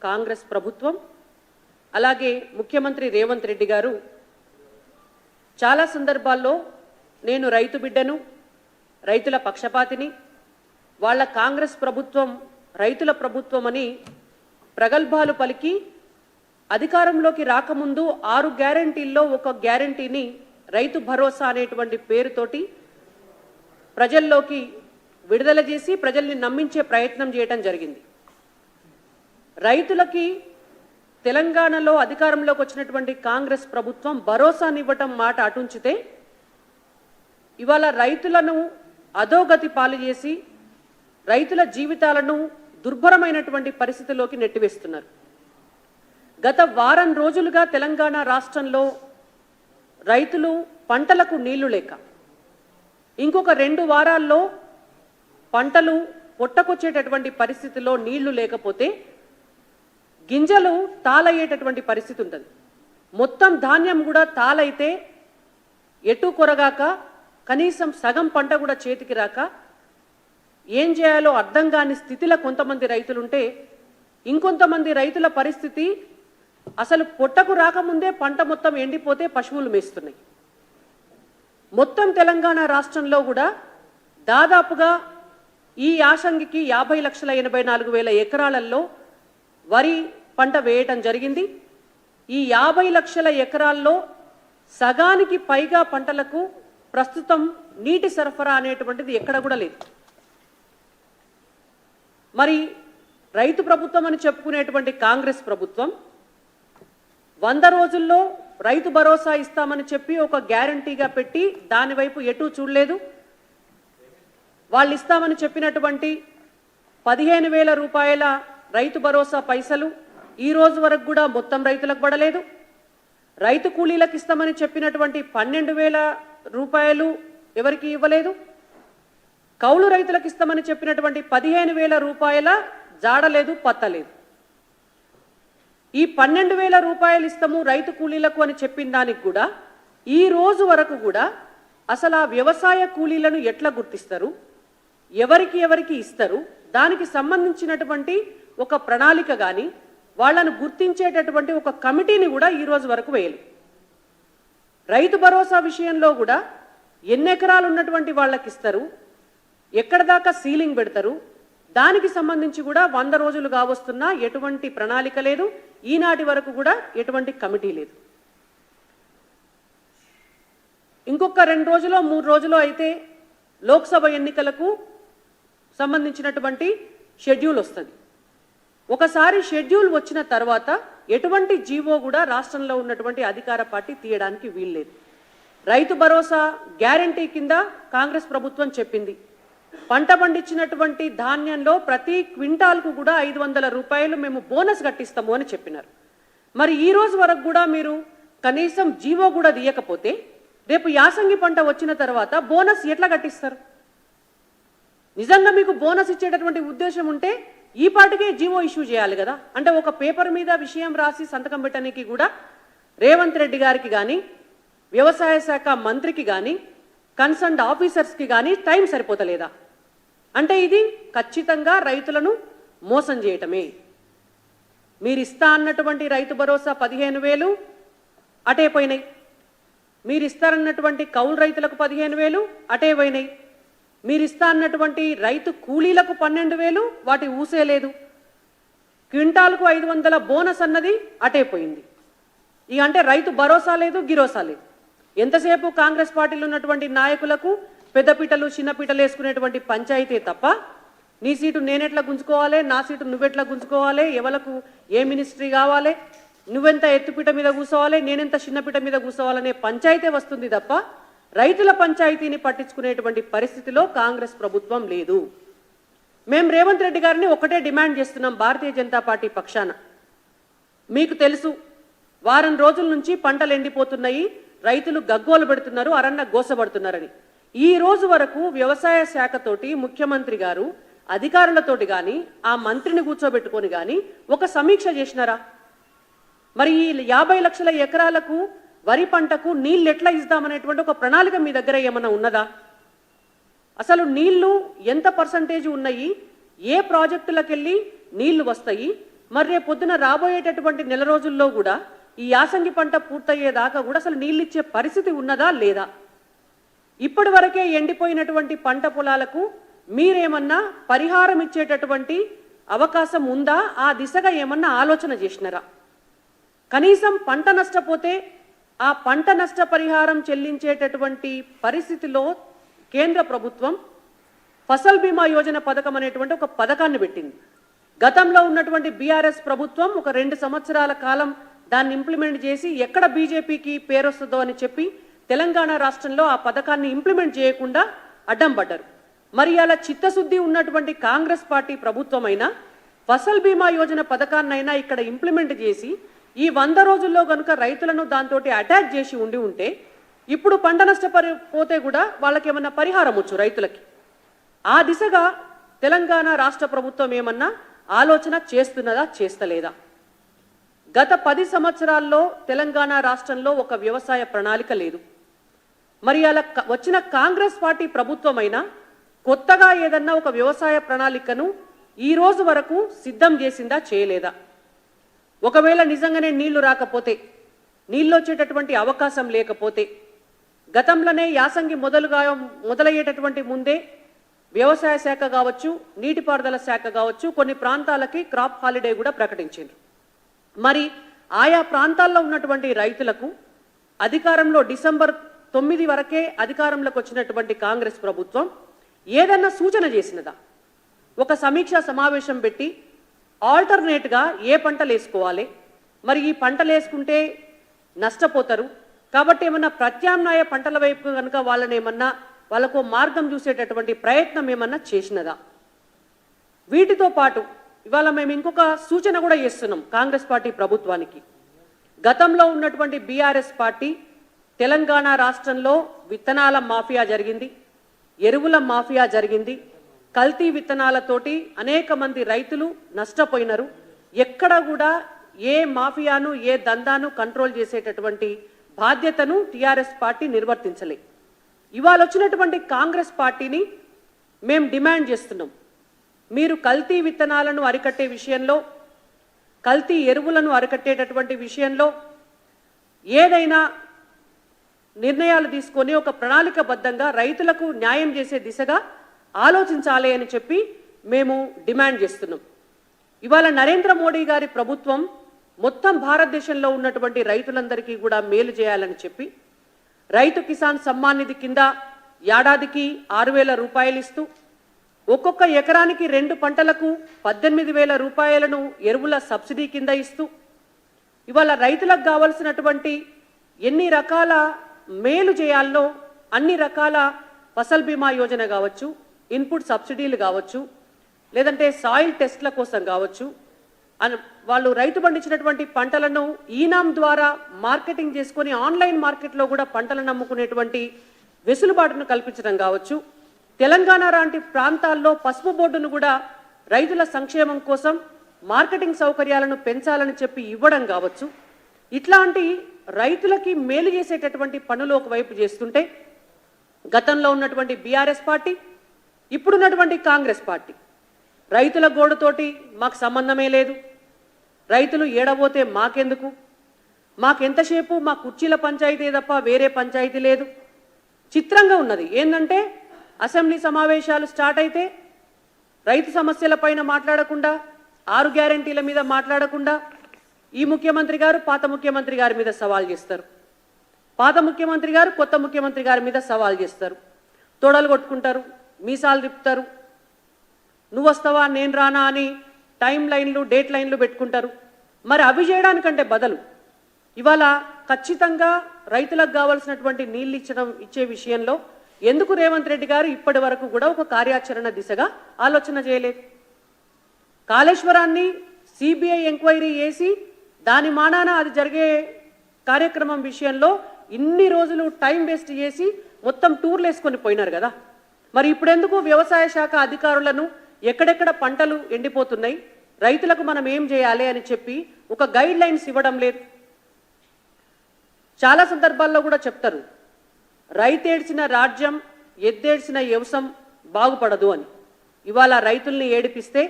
కాంగ్రెస్ ప్రభుత్వం అలాగే ముఖ్యమంత్రి రేవంత్ రెడ్డి గారు చాలా సందర్భాల్లో నేను రైతు బిడ్డను, రైతుల పక్షపాతిని, వాళ్ళ కాంగ్రెస్ ప్రభుత్వం రైతుల ప్రభుత్వం అని ప్రగల్భాలు పలికి అధికారంలోకి రాకముందు 6 గ్యారెంటీల్లో ఒక గ్యారెంటీని రైతు భరోసా అనేటువంటి పేరుతోటి ప్రజల్లోకి విడుదల చేసి ప్రజల్ని నమ్మించే ప్రయత్నం చేయడం జరిగింది. రైతులకి తెలంగాణలో అధికారంలోకి వచ్చినటువంటి కాంగ్రెస్ ప్రభుత్వం భరోసానివ్వటం మాట అటుంచితే ఇవాళ రైతులను అధోగతి పాలు చేసి రైతుల జీవితాలను దుర్భరమైనటువంటి పరిస్థితిలోకి నెట్టివేస్తున్నారు. గత వారం రోజులుగా తెలంగాణ రాష్ట్రంలో రైతులు పంటలకు నీళ్లు లేక ఇంకొక 2 వారాల్లో పంటలు పొట్టకొచ్చేటటువంటి పరిస్థితిలో నీళ్లు లేకపోతే గింజలు తాళయ్యేటటువంటి పరిస్థితి ఉంటుంది. మొత్తం ధాన్యం కూడా తాళైతే ఎటు కొరగాక కనీసం సగం పంట కూడా చేతికి రాక ఏం చేయాలో అర్థం కాని స్థితిలో కొంతమంది రైతులుంటే ఇంకొంతమంది రైతుల పరిస్థితి అసలు పొట్టకు రాకముందే పంట మొత్తం ఎండిపోతే పశువులు మేస్తున్నాయి. మొత్తం తెలంగాణ రాష్ట్రంలో కూడా దాదాపుగా ఈ యాసంగికి 50,84,000 ఎకరాలలో వరి పంట వేయటం జరిగింది. ఈ 50 లక్షల ఎకరాల్లో సగానికి పైగా పంటలకు ప్రస్తుతం నీటి సరఫరా అనేటువంటిది ఎక్కడ కూడా లేదు. మరి రైతు ప్రభుత్వం అని చెప్పుకునేటువంటి కాంగ్రెస్ ప్రభుత్వం 100 రోజుల్లో రైతు భరోసా ఇస్తామని చెప్పి ఒక గ్యారంటీగా పెట్టి దాని వైపు ఎటూ చూడలేదు. వాళ్ళు ఇస్తామని చెప్పినటువంటి 15,000 రూపాయల రైతు భరోసా పైసలు ఈ రోజు వరకు కూడా మొత్తం రైతులకు పడలేదు. రైతు కూలీలకు ఇస్తామని చెప్పినటువంటి 12,000 రూపాయలు ఎవరికి ఇవ్వలేదు. కౌలు రైతులకు ఇస్తామని చెప్పినటువంటి 15,000 రూపాయల జాడలేదు, పత్తలేదు. ఈ 12,000 రూపాయలు ఇస్తాము రైతు కూలీలకు అని చెప్పిన దానికి కూడా ఈ రోజు వరకు కూడా అసలు ఆ వ్యవసాయ కూలీలను ఎట్లా గుర్తిస్తారు, ఎవరికి ఇస్తారు, దానికి సంబంధించినటువంటి ఒక ప్రణాళిక కానీ వాళ్ళను గుర్తించేటటువంటి ఒక కమిటీని కూడా ఈ రోజు వరకు వేయలేదు. రైతు భరోసా విషయంలో కూడా ఎన్ని ఎకరాలు ఉన్నటువంటి వాళ్ళకి ఇస్తారు, ఎక్కడ దాకా సీలింగ్ పెడతారు, దానికి సంబంధించి కూడా 100 రోజులు కావస్తున్నా ఎటువంటి ప్రణాళిక లేదు. ఈనాటి వరకు కూడా ఎటువంటి కమిటీ లేదు. ఇంకొక 2 రోజులో 3 రోజులో అయితే లోక్సభ ఎన్నికలకు సంబంధించినటువంటి షెడ్యూల్ వస్తుంది. ఒకసారి షెడ్యూల్ వచ్చిన తర్వాత ఎటువంటి జీవో కూడా రాష్ట్రంలో ఉన్నటువంటి అధికార పార్టీ తీయడానికి వీల్లేదు. రైతు భరోసా గ్యారంటీ కింద కాంగ్రెస్ ప్రభుత్వం చెప్పింది పంట పండించినటువంటి ధాన్యంలో ప్రతి క్వింటాల్కు కూడా 500 రూపాయలు మేము బోనస్ కట్టిస్తాము అని చెప్పినారు. మరి ఈ రోజు వరకు కూడా మీరు కనీసం జీవో కూడా తీయకపోతే రేపు యాసంగి పంట వచ్చిన తర్వాత బోనస్ ఎట్లా కట్టిస్తారు? నిజంగా మీకు బోనస్ ఇచ్చేటటువంటి ఉద్దేశం ఉంటే ఈ పాటికే జీవో ఇష్యూ చేయాలి కదా. అంటే ఒక పేపర్ మీద విషయం రాసి సంతకం పెట్టడానికి కూడా రేవంత్ రెడ్డి గారికి కానీ వ్యవసాయ శాఖ మంత్రికి కానీ కన్సర్న్డ్ ఆఫీసర్స్కి కానీ టైం సరిపోతలేదా? అంటే ఇది ఖచ్చితంగా రైతులను మోసం చేయటమే. మీరు ఇస్తా అన్నటువంటి రైతు భరోసా 15,000 అటే పోయినాయి. మీరు ఇస్తారన్నటువంటి కౌలు రైతులకు 15,000 అటే పోయినాయి. మీరు ఇస్తా అన్నటువంటి రైతు కూలీలకు 12,000 వాటి ఊసే లేదు. క్వింటాల్కు 500 బోనస్ అన్నది అటే పోయింది. ఇక అంటే రైతు భరోసా లేదు, గిరోసా లేదు. ఎంతసేపు కాంగ్రెస్ పార్టీలో ఉన్నటువంటి నాయకులకు పెద్దపీటలు చిన్నపీటలు వేసుకునేటువంటి పంచాయతీ తప్ప నీ సీటు నేనెట్లా గుంజుకోవాలి, నా సీటు నువ్వెట్లా గుంజుకోవాలి, ఎవలకు ఏ మినిస్ట్రీ కావాలి, నువ్వెంత ఎత్తుపీట మీద కూర్చోవాలి, నేనెంత చిన్నపీట మీద కూర్చోవాలనే పంచాయతీ వస్తుంది తప్ప రైతుల పంచాయతీని పట్టించుకునేటువంటి పరిస్థితిలో కాంగ్రెస్ ప్రభుత్వం లేదు. మేము రేవంత్ రెడ్డి గారిని ఒకటే డిమాండ్ చేస్తున్నాం భారతీయ జనతా పార్టీ పక్షాన. మీకు తెలుసు వారం రోజుల నుంచి పంటలు ఎండిపోతున్నాయి, రైతులు గగ్గోలు పెడుతున్నారు, అరన్న గోసపడుతున్నారని. ఈ రోజు వరకు వ్యవసాయ శాఖతోటి ముఖ్యమంత్రి గారు అధికారులతోటి కానీ ఆ మంత్రిని కూర్చోబెట్టుకొని కానీ ఒక సమీక్ష చేసినారా? మరి ఈ 50 లక్షల ఎకరాలకు వరి పంటకు నీళ్ళు ఎట్లా ఇద్దామనేటువంటి ఒక ప్రణాళిక మీ దగ్గర ఏమైనా ఉన్నదా? అసలు నీళ్లు ఎంత పర్సంటేజ్ ఉన్నాయి, ఏ ప్రాజెక్టులకు వెళ్ళి నీళ్లు వస్తాయి, మరి రేపు పొద్దున రాబోయేటటువంటి నెల రోజుల్లో కూడా ఈ యాసంగి పంట పూర్తయ్యేదాకా కూడా అసలు నీళ్ళిచ్చే పరిస్థితి ఉన్నదా లేదా? ఇప్పటి వరకే ఎండిపోయినటువంటి పంట పొలాలకు మీరేమన్నా పరిహారం ఇచ్చేటటువంటి అవకాశం ఉందా? ఆ దిశగా ఏమన్నా ఆలోచన చేసినారా? కనీసం పంట నష్టపోతే ఆ పంట నష్ట పరిహారం చెల్లించేటటువంటి పరిస్థితిలో కేంద్ర ప్రభుత్వం ఫసల్ బీమా యోజన పథకం అనేటువంటి ఒక పథకాన్ని పెట్టింది. గతంలో ఉన్నటువంటి బీఆర్ఎస్ ప్రభుత్వం ఒక 2 సంవత్సరాల కాలం దాన్ని ఇంప్లిమెంట్ చేసి ఎక్కడ బీజేపీకి పేరు వస్తుందో అని చెప్పి తెలంగాణ రాష్ట్రంలో ఆ పథకాన్ని ఇంప్లిమెంట్ చేయకుండా అడ్డం పడ్డారు. మరి అలా చిత్తశుద్ధి ఉన్నటువంటి కాంగ్రెస్ పార్టీ ప్రభుత్వం అయినా ఫసల్ బీమా యోజన పథకాన్నైనా ఇక్కడ ఇంప్లిమెంట్ చేసి ఈ 100 రోజుల్లో కనుక రైతులను దాంతో అటాచ్ చేసి ఉంటే ఇప్పుడు పంట నష్టపోతే కూడా వాళ్ళకి ఏమన్నా పరిహారం వచ్చు రైతులకి. ఆ దిశగా తెలంగాణ రాష్ట్ర ప్రభుత్వం ఏమన్నా ఆలోచన చేస్తున్నదా, చేస్తలేదా? గత 10 సంవత్సరాల్లో తెలంగాణ రాష్ట్రంలో ఒక వ్యవసాయ ప్రణాళిక లేదు. మరి అలా వచ్చిన కాంగ్రెస్ పార్టీ ప్రభుత్వం అయినా కొత్తగా ఏదన్నా ఒక వ్యవసాయ ప్రణాళికను ఈ రోజు వరకు సిద్ధం చేసిందా, చేయలేదా? ఒకవేళ నిజంగానే నీళ్లు రాకపోతే, నీళ్ళు వచ్చేటటువంటి అవకాశం లేకపోతే, గతంలోనే యాసంగి మొదలయ్యేటటువంటి ముందే వ్యవసాయ శాఖ కావచ్చు, నీటిపారుదల శాఖ కావచ్చు కొన్ని ప్రాంతాలకి క్రాప్ హాలిడే కూడా ప్రకటించారు. మరి ఆయా ప్రాంతాల్లో ఉన్నటువంటి రైతులకు అధికారంలో డిసెంబర్ 9 వరకే అధికారంలోకి వచ్చినటువంటి కాంగ్రెస్ ప్రభుత్వం ఏదన్నా సూచన చేసినదా? ఒక సమీక్షా సమావేశం పెట్టి ఆల్టర్నేట్గా ఏ పంటలు వేసుకోవాలి, మరి ఈ పంటలు వేసుకుంటే నష్టపోతారు కాబట్టి ఏమన్నా ప్రత్యామ్నాయ పంటల వైపు కనుక వాళ్ళకు మార్గం చూసేటటువంటి ప్రయత్నం ఏమన్నా చేసినదా? వీటితో పాటు ఇవాళ మేము ఇంకొక సూచన కూడా చేస్తున్నాం కాంగ్రెస్ పార్టీ ప్రభుత్వానికి. గతంలో ఉన్నటువంటి బీఆర్ఎస్ పార్టీ తెలంగాణ రాష్ట్రంలో విత్తనాల మాఫియా జరిగింది, ఎరువుల మాఫియా జరిగింది, కల్తీ విత్తనాలతోటి అనేక మంది రైతులు నష్టపోయినారు. ఎక్కడ కూడా ఏ మాఫియాను ఏ దందాను కంట్రోల్ చేసేటటువంటి బాధ్యతను టీఆర్ఎస్ పార్టీ నిర్వర్తించలే. ఇవాళ వచ్చినటువంటి కాంగ్రెస్ పార్టీని మేము డిమాండ్ చేస్తున్నాం, మీరు కల్తీ విత్తనాలను అరికట్టే విషయంలో, కల్తీ ఎరువులను అరికట్టేటటువంటి విషయంలో ఏదైనా నిర్ణయాలు తీసుకొని ఒక ప్రణాళికబద్ధంగా రైతులకు న్యాయం చేసే దిశగా ఆలోచించాలి అని చెప్పి మేము డిమాండ్ చేస్తున్నాం. ఇవాళ నరేంద్ర మోడీ గారి ప్రభుత్వం మొత్తం భారతదేశంలో ఉన్నటువంటి రైతులందరికీ కూడా మేలు చేయాలని చెప్పి రైతు కిసాన్ సమ్మాన్ నిధి కింద ఏడాదికి 6,000 రూపాయలు ఇస్తూ ఒక్కొక్క ఎకరానికి 2 పంటలకు 18,000 రూపాయలను ఎరువుల సబ్సిడీ కింద ఇస్తూ ఇవాళ రైతులకు కావలసినటువంటి ఎన్ని రకాల మేలు చేయాలో అన్ని రకాల ఫసల్ బీమా యోజన కావచ్చు, ఇన్పుట్ సబ్సిడీలు కావచ్చు, లేదంటే సాయిల్ టెస్ట్ల కోసం కావచ్చు, వాళ్ళు రైతు పండించినటువంటి పంటలను ఈనాం ద్వారా మార్కెటింగ్ చేసుకొని ఆన్లైన్ మార్కెట్లో కూడా పంటలను అమ్ముకునేటువంటి వెసులుబాటును కల్పించడం కావచ్చు, తెలంగాణ లాంటి ప్రాంతాల్లో పసుపు బోర్డును కూడా రైతుల సంక్షేమం కోసం మార్కెటింగ్ సౌకర్యాలను పెంచాలని చెప్పి ఇవ్వడం కావచ్చు. ఇట్లాంటి రైతులకి మేలు చేసేటటువంటి పనులు ఒకవైపు చేస్తుంటే గతంలో ఉన్నటువంటి బీఆర్ఎస్ పార్టీ, ఇప్పుడున్నటువంటి కాంగ్రెస్ పార్టీ రైతుల గోడుతోటి మాకు సంబంధమే లేదు, రైతులు ఏడబోతే మాకెందుకు, మాకెంతసేపు మా కుర్చీల పంచాయతీ తప్ప వేరే పంచాయతీ లేదు. చిత్రంగా ఉన్నది ఏంటంటే అసెంబ్లీ సమావేశాలు స్టార్ట్ అయితే రైతు సమస్యల పైన మాట్లాడకుండా, 6 గ్యారెంటీల మీద మాట్లాడకుండా ఈ ముఖ్యమంత్రి గారు పాత ముఖ్యమంత్రి గారి మీద సవాల్ చేస్తారు, పాత ముఖ్యమంత్రి గారు కొత్త ముఖ్యమంత్రి గారి మీద సవాల్ చేస్తారు, తొడలు కొట్టుకుంటారు, మీసాలు తిప్పుతారు, నువ్వు వస్తావా నేను రానా అని టైం లైన్లు డేట్ లైన్లు పెట్టుకుంటారు. మరి అవి చేయడానికంటే బదులు ఇవాళ ఖచ్చితంగా రైతులకు కావాల్సినటువంటి నీళ్ళు ఇచ్చే విషయంలో ఎందుకు రేవంత్ రెడ్డి గారు ఇప్పటి వరకు కూడా ఒక కార్యాచరణ దిశగా ఆలోచన చేయలేదు? కాళేశ్వరాన్ని సిబిఐ ఎంక్వైరీ చేసి దాని మానాన అది జరిగే కార్యక్రమం విషయంలో ఇన్ని రోజులు టైం వేస్ట్ చేసి మొత్తం టూర్లు వేసుకొని పోయినారు కదా. మరి ఇప్పుడెందుకు వ్యవసాయ శాఖ అధికారులను ఎక్కడెక్కడ పంటలు ఎండిపోతున్నాయి, రైతులకు మనం ఏం చేయాలి అని చెప్పి ఒక గైడ్ లైన్స్ ఇవ్వడం లేదు? చాలా సందర్భాల్లో కూడా చెప్తారు, రైతేడ్చిన రాజ్యం ఎద్దేడ్చిన వ్యవసాయం బాగుపడదు అని. ఇవాళ రైతుల్ని ఏడిపిస్తే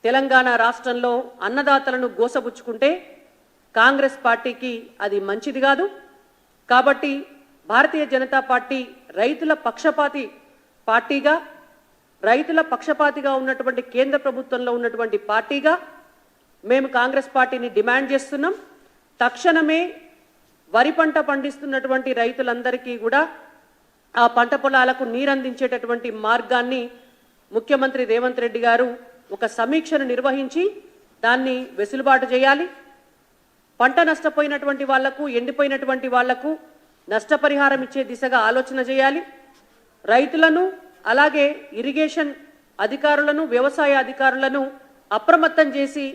తెలంగాణ రాష్ట్రంలో అన్నదాతలను గోసబుచ్చుకుంటే కాంగ్రెస్ పార్టీకి అది మంచిది కాదు. కాబట్టి భారతీయ జనతా పార్టీ రైతుల పక్షపాతిగా ఉన్నటువంటి కేంద్ర ప్రభుత్వంలో ఉన్నటువంటి పార్టీగా మేము కాంగ్రెస్ పార్టీని డిమాండ్ చేస్తున్నాం. తక్షణమే వరి పంట పండిస్తున్నటువంటి రైతులందరికీ కూడా ఆ పంట పొలాలకు నీరందించేటటువంటి మార్గాన్ని ముఖ్యమంత్రి రేవంత్ రెడ్డి గారు ఒక సమీక్షను నిర్వహించి దాన్ని వెసులుబాటు చేయాలి. పంట నష్టపోయినటువంటి వాళ్లకు, ఎండిపోయినటువంటి వాళ్లకు నష్టపరిహారం ఇచ్చే దిశగా ఆలోచన చేయాలి. రైతులను అలాగే ఇరిగేషన్ అధికారులను, వ్యవసాయ అధికారులను అప్రమత్తం చేసి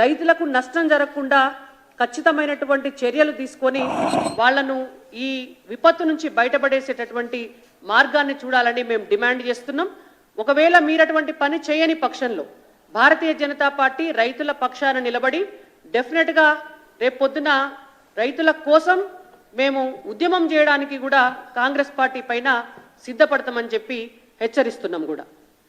రైతులకు నష్టం జరగకుండా ఖచ్చితమైనటువంటి చర్యలు తీసుకొని వాళ్లను ఈ విపత్తు నుంచి బయటపడేసేటటువంటి మార్గాన్ని చూడాలని మేము డిమాండ్ చేస్తున్నాం. ఒకవేళ మీరటువంటి పని చేయని పక్షంలో భారతీయ జనతా పార్టీ రైతుల పక్షాన నిలబడి డెఫినెట్గా రేపొద్దున రైతుల కోసం మేము ఉద్యమం చేయడానికి కూడా కాంగ్రెస్ పార్టీ పైన సిద్ధపడతామని చెప్పి హెచ్చరిస్తున్నాం కూడా.